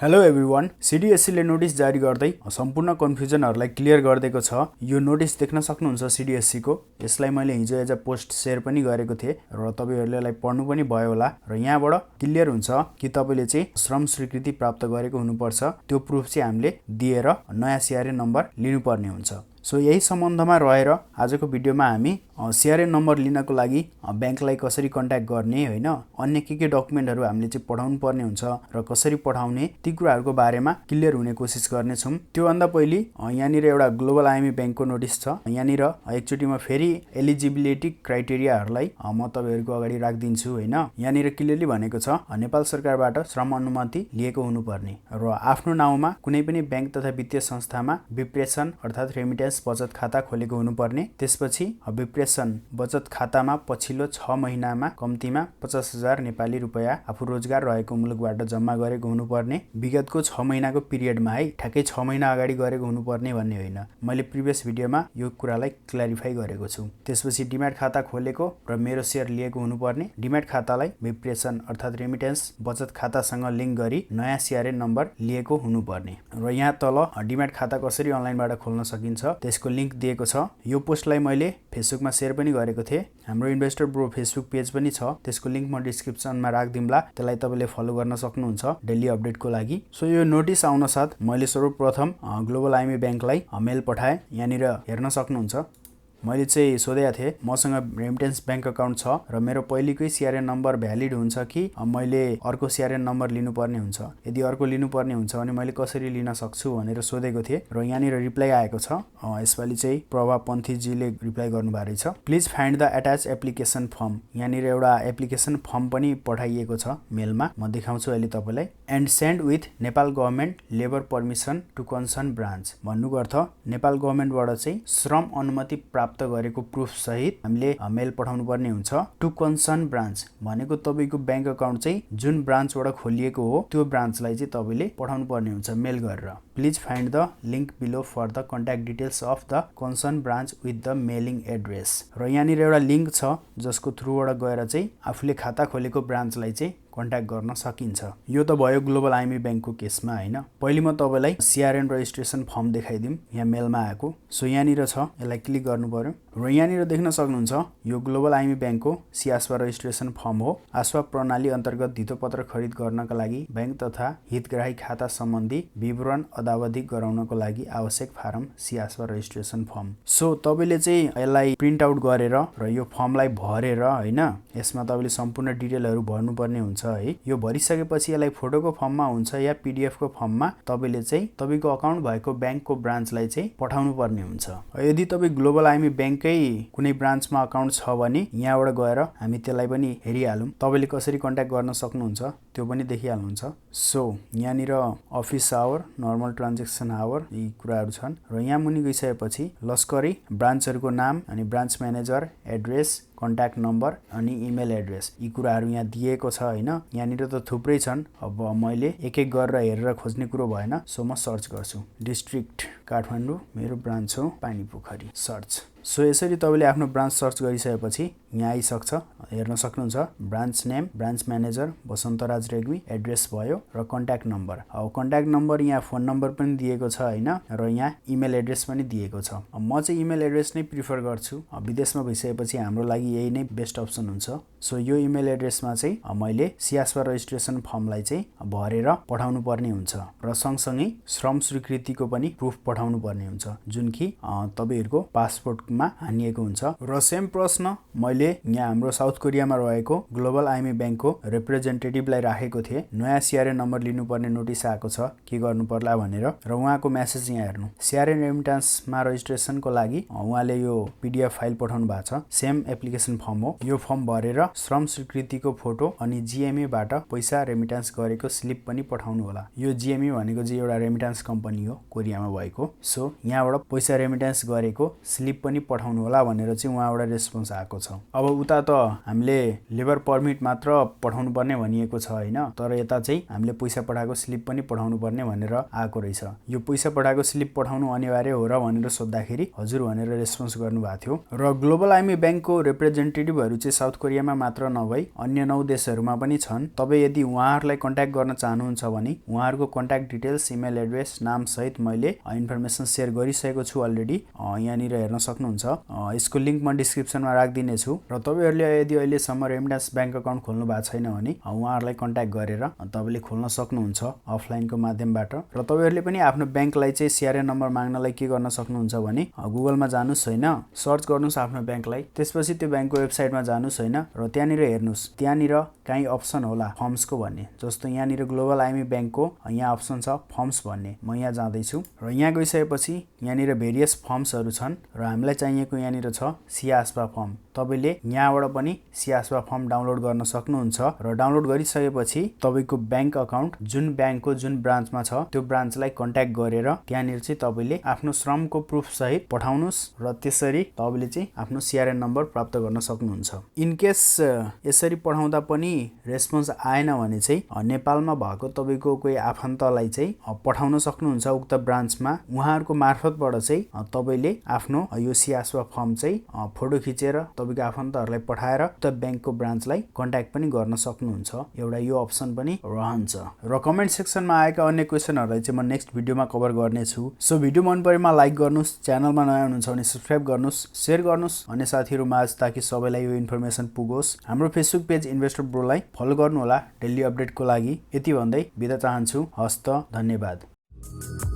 Hello everyone, सीडीएससीले notice जारी गर्दै सम्पूर्ण कन्फ्युजनहरूलाई क्लियर गरिदिएको छ। यो नोटिस देख्न सक्नुहुन्छ सीडीएससीको। यसलाई मैले हिजो एज अ पोस्ट सेयर पनि गरेको थिएँ र तपाईहरुले यसलाई पढ्नु पनि भयो होला र यहाँबाट क्लियर हुन्छ कि तपाईले चाहिँ श्रम स्वीकृति प्राप्त गरेको हुनुपर्छ। त्यो प्रुफ चाहिँ हामीले दिएर नयाँ सीआरएन नम्बर लिनुपर्ने हुन्छ। सो यही सम्बन्धमा रहेर आजको भिडियोमा हामी सीआरएन नम्बर लिनको लागि बैंकलाई कसरी कन्ट्याक्ट गर्ने हैन, अन्य के डकुमेन्टहरु हामीले चाहिँ पठाउनु पर्ने हुन्छ र कसरी पठाउने ती कुराहरुको बारेमा क्लियर हुने कोसिस गर्ने छौं। त्यो भन्दा पहिले यहाँनिर एउटा ग्लोबल आईएमई बैंकको नोटिस छ। यहाँनिर एकचोटी म फेरि एलिजिबिलिटी क्राइटेरियाहरुलाई म तपाईहरुको अगाडि राख्दिन्छु हैन। यहाँनिर क्लियरली भनेको छ नेपाल सरकारबाट श्रम अनुमति लिएको हुनुपर्ने र आफ्नो नाउँमा कुनै पनि बैंक तथा वित्तीय संस्थामा विप्रेषण अर्थात रेमिटेन्स बचत खाता खोलेको हुनुपर्ने। त्यसपछि विप्रेषण बचत खातामा पछिल्लो 6 महिनामा कम्तीमा 50,000 नेपाली रुपैयाँ आफू रोजगार रहेको मुलुकबाट जम्मा गरेको हुनुपर्ने। विगतको 6 महिनाको पिरियडमा है, ठ्याक्कै 6 महिना अगाडि गरेको हुनुपर्ने भन्ने होइन। मैले प्रिभियस भिडियोमा यो कुरालाई क्ल्यारिफाई गरेको छु। त्यसपछि डिम्याट खाता खोलेको र मेरो शेयर लिएको हुनुपर्ने। डिम्याट खातालाई विप्रेषण अर्थात रेमिटेन्स बचत खातासँग लिंक गरी नयाँ सीआरएन नम्बर लिएको हुनुपर्ने। र यहाँ तल डिम्याट खाता कसरी अनलाइनबाट खोल्न सकिन्छ त्यसको लिंक दिएको छ। यो पोस्टलाई मैले फेसबुकमा शेयर पनि गरेको थिएँ। हाम्रो इन्भेस्टर ब्रो फेसबुक पेज पनि छ, त्यसको लिंक म डिस्क्रिप्सनमा राख्दिम्ला। त्यसलाई तपाईले फलो गर्न सक्नुहुन्छ डेली अपडेटको लागि। सो यो नोटिस आउन साथ मैले सर्वप्रथम ग्लोबल आईएमई बैंकलाई मेल पठाएँ। यहाँनिर हेर्न सक्नुहुन्छ मैले चाहिँ सोधेको थिएँ मसँग रेमिटेन्स बैंक अकाउन्ट छ र मेरो पहिलेकै सीआरएन नम्बर भ्यालिड हुन्छ कि मैले अर्को सीआरएन नम्बर लिनुपर्ने हुन्छ। यदि अर्को लिनुपर्ने हुन्छ भने मैले कसरी लिन सक्छु भनेर सोधेको थिएँ र यहाँनिर रिप्लाई आएको छ। यसपालि चाहिँ प्रभा पन्थीजीले रिप्लाई गर्नुभएको रहेछ। Please find the attach application form. यहाँनिर एउटा एप्लिकेसन फर्म पनि पठाइएको छ मेलमा, म देखाउँछु अहिले तपाईलाई। And send with Nepal government labour permission to concern branch. भन्नुको अर्थ नेपाल गभर्नमेन्टबाट चाहिँ श्रम अनुमति प्राप्त गरेको प्रुफ सहित हामीले मेल पठाउनु पर्ने हुन्छ। टु कन्सर्न ब्रान्च भनेको तपाईको बैंक अकाउन्ट चाहिँ जुन ब्रान्चबाट खोलिएको हो त्यो ब्रान्चलाई चाहिँ तपाईले पठाउनु पर्ने हुन्छ मेल गरेर। Please find the link below for the contact details of the concern branch with the mailing address. र यहाँनिर एउटा लिंक छ जसको थ्रुबाट गएर चाहिँ आफूले खाता खोलेको ब्रान्चलाई चाहिँ कन्ट्याक्ट गर्न सकिन्छ। यो त भयो ग्लोबल आईएमई बैंकको केसमा हैन। पहिले म तपाईलाई सीआरएन रजिस्ट्रेसन फर्म देखाइदिम। यहाँ मेलमा आएको। सो यहाँनिर छ, यसलाई क्लिक गर्नु पर्यो र यहाँनिर देख्न सक्नुहुन्छ यो ग्लोबल आईएमई बैंकको सीआस्वा रजिस्ट्रेसन फर्म हो। आस्वा प्रणाली अन्तर्गत धितोपत्र खरिद गर्नका लागि बैंक तथा हितग्राही खाता सम्बन्धी विवरण अदावधिक गराउनको लागि आवश्यक फारम सीआस्वा रजिस्ट्रेसन फर्म। सो तपाईले चाहिँ यसलाई प्रिन्ट आउट गरेर र यो फर्मलाई भरेर हैन, यसमा तपाईले सम्पूर्ण डिटेलहरु भर्नुपर्ने हुन्छ है। यो भरिसकेपछि यसलाई फोटोको फर्ममा हुन्छ या पीडीएफ को फर्ममा तपाईले चाहिँ तपाईको अकाउन्ट भएको बैंकको ब्रान्चलाई चाहिँ पठाउनु पर्ने हुन्छ। यदि तपाई ग्लोबल आईएमई बैंककै कुनै ब्रान्चमा अकाउन्ट छ भने यहाँबाट गएर हामी त्यसलाई पनि हेरिहालौं। तपाईले कसरी कन्ट्याक्ट गर्न सक्नुहुन्छ त्यो पनि देखिहाल्नुहुन्छ। सो यहाँनिर office hour, normal transaction hour यी कुराहरु छन् र यहाँ मुनि गइसकेपछि लस्करी ब्रान्चहरुको नाम अनि branch manager, address, contact number अनि इमेल एड्रेस यी कुराहरु यहाँ दिएको छ हैन। यहाँनिर त थुप्रै छन्। अब मैले एक एक गरेर हेरेर खोज्ने कुरो भएन, सो म सर्च गर्छु। डिस्ट्रिक्ट काठमाडौँ, मेरो ब्रान्च हो पानीपोखरी, सर्च। सो यसरी तपाईले आफ्नो ब्रान्च सर्च गरिसकेपछि यहाँ आइसक्छ। हेर्न सक्नुहुन्छ branch name, branch manager Basantraj Regmi, address भयो र कन्ट्याक्ट नम्बर। अब कन्ट्याक्ट नम्बर यहाँ फोन नम्बर पनि दिएको छ हैन र यहाँ इमेल एड्रेस पनि दिएको छ। म चाहिँ इमेल एड्रेस नै प्रिफर गर्छु। विदेशमा भइसकेपछि हाम्रो लागि यही नै बेस्ट अप्सन हुन्छ। सो यो इमेल एड्रेसमा चाहिँ मैले सीआस्वा रजिस्ट्रेसन फर्मलाई चाहिँ भरेर पठाउनु पर्ने हुन्छ र सँगसँगै श्रम स्वीकृतिको पनि प्रुफ पठाउनु पर्ने हुन्छ जुन कि तपाईहरुको पासपोर्टमा हानिएको हुन्छ। र सेम प्रश्न मैले यहाँ हाम्रो साउथ कोरियामा रहेको ग्लोबल आईएमई बैंकको रिप्रेजेन्टेटिभलाई राखेको थिएँ। नयाँ सीआरएन नम्बर लिनुपर्ने नोटिस आएको छ, के गर्नु पर्ला भनेर। र उहाँको मेसेज यहाँ हेर्नु। सीआरएन रेमिटेन्समा रजिस्ट्रेसनको लागि उहाँले यो पीडीएफ फाइल पठाउनु भएको छ। सेम एप्लिकेसन फर्म हो। यो फर्म भरेर श्रम स्वीकृतिको फोटो अनि जीएमई बाट पैसा रेमिटेन्स गरेको स्लिप पनि पठाउनु होला। यो जीएमई भनेको चाहिँ एउटा रेमिटेन्स कम्पनी हो कोरियामा भएको। सो यहाँबाट पैसा रेमिटेन्स गरेको स्लिप पनि पठाउनु होला भनेर चाहिँ उहाँबाट रेस्पोन्स आएको छ। अब उता त हामीले लेबर पर्मिट मात्र पठाउनु पर्ने भनिएको छ हैन, तर यता चाहिँ हामीले पैसा पठाएको स्लिप पनि पठाउनु पर्ने भनेर आएको रहेछ। यो पैसा पठाएको स्लिप पठाउनु अनिवार्य हो र भनेर सोध्दाखेरि हजुर भनेर रेस्पोन्स गर्नुभएको थियो। र ग्लोबल आईएमई बैंकको रिप्रेजेन्टेटिभहरु चाहिँ साउथ कोरियामा मात्र नभई अन्य 9 देशहरूमा पनि छन्। तपाईँ यदि उहाँहरूलाई कन्ट्याक्ट गर्न चाहनुहुन्छ भने उहाँहरूको कन्ट्याक्ट डिटेल्स, इमेल एड्रेस, नाम सहित मैले इन्फर्मेसन सेयर गरिसकेको छु अलरेडी। यहाँनिर हेर्न सक्नुहुन्छ। यसको लिङ्क म डिस्क्रिप्सनमा राखिदिने छु र तपाईँहरूले यदि अहिलेसम्म रेमिट्यान्स ब्याङ्क अकाउन्ट खोल्नु भएको छैन भने उहाँहरूलाई कन्ट्याक्ट गरेर तपाईँले खोल्न सक्नुहुन्छ अफलाइनको माध्यमबाट। र तपाईँहरूले पनि आफ्नो ब्याङ्कलाई चाहिँ CRN नम्बर माग्नलाई के गर्न सक्नुहुन्छ भने गुगलमा जानुस् हैन, सर्च गर्नुस् आफ्नो ब्याङ्कलाई, त्यसपछि त्यो ब्याङ्कको वेबसाइटमा जानुस् हैन र त्यहाँनिर हेर्नुस्, त्यहाँनिर काहीँ अप्सन होला फर्म्सको भन्ने। जस्तो यहाँनिर ग्लोबल आइएमई ब्याङ्कको यहाँ अप्सन छ फर्म्स भन्ने। म यहाँ जाँदैछु र यहाँ गइसकेपछि यहाँनिर भेरियस फर्म्सहरू छन् र हामीलाई चाहिएको यहाँनिर छ सिआस्पा फर्म। तपाईँले यहाँबाट पनि सिआस्पा फर्म डाउनलोड गर्न सक्नुहुन्छ र डाउनलोड गरिसकेपछि तपाईँको ब्याङ्क अकाउन्ट जुन ब्याङ्कको जुन ब्रान्चमा छ त्यो ब्रान्चलाई कन्ट्याक्ट गरेर त्यहाँनिर चाहिँ तपाईँले आफ्नो श्रमको प्रुफ सहित पठाउनुहोस् र त्यसरी तपाईँले चाहिँ आफ्नो CRN नम्बर प्राप्त गर्न सक्नुहुन्छ। इनकेस यसरी पठाउँदा पनि रेस्पोन्स आएन भने चाहिँ नेपालमा भएको तपाईँको कोही आफन्तलाई चाहिँ पठाउन सक्नुहुन्छ उक्त ब्रान्चमा। उहाँहरूको मार्फतबाट चाहिँ तपाईँले आफ्नो यो सिआस्पा फर्म चाहिँ फोटो खिचेर तपाईँको आफन्तहरूलाई पठाएर त्यो ब्याङ्कको ब्रान्चलाई कन्ट्याक्ट पनि गर्न सक्नुहुन्छ। एउटा यो अप्सन पनि रहन्छ। र कमेन्ट सेक्सनमा आएका अन्य क्वेसनहरूलाई चाहिँ म नेक्स्ट भिडियोमा कभर गर्नेछु। सो भिडियो मन परेमा लाइक गर्नुहोस्, च्यानलमा नयाँ हुनुहुन्छ भने सब्सक्राइब गर्नुहोस्, सेयर गर्नुहोस् अन्य साथीहरू माझ ताकि सबैलाई यो इन्फर्मेसन पुगोस्। हाम्रो फेसबुक पेज इन्भेस्टर ब्रोलाई फलो गर्नुहोला डेली अपडेटको लागि। यति भन्दै बिदा चाहन्छु। हस्त, धन्यवाद।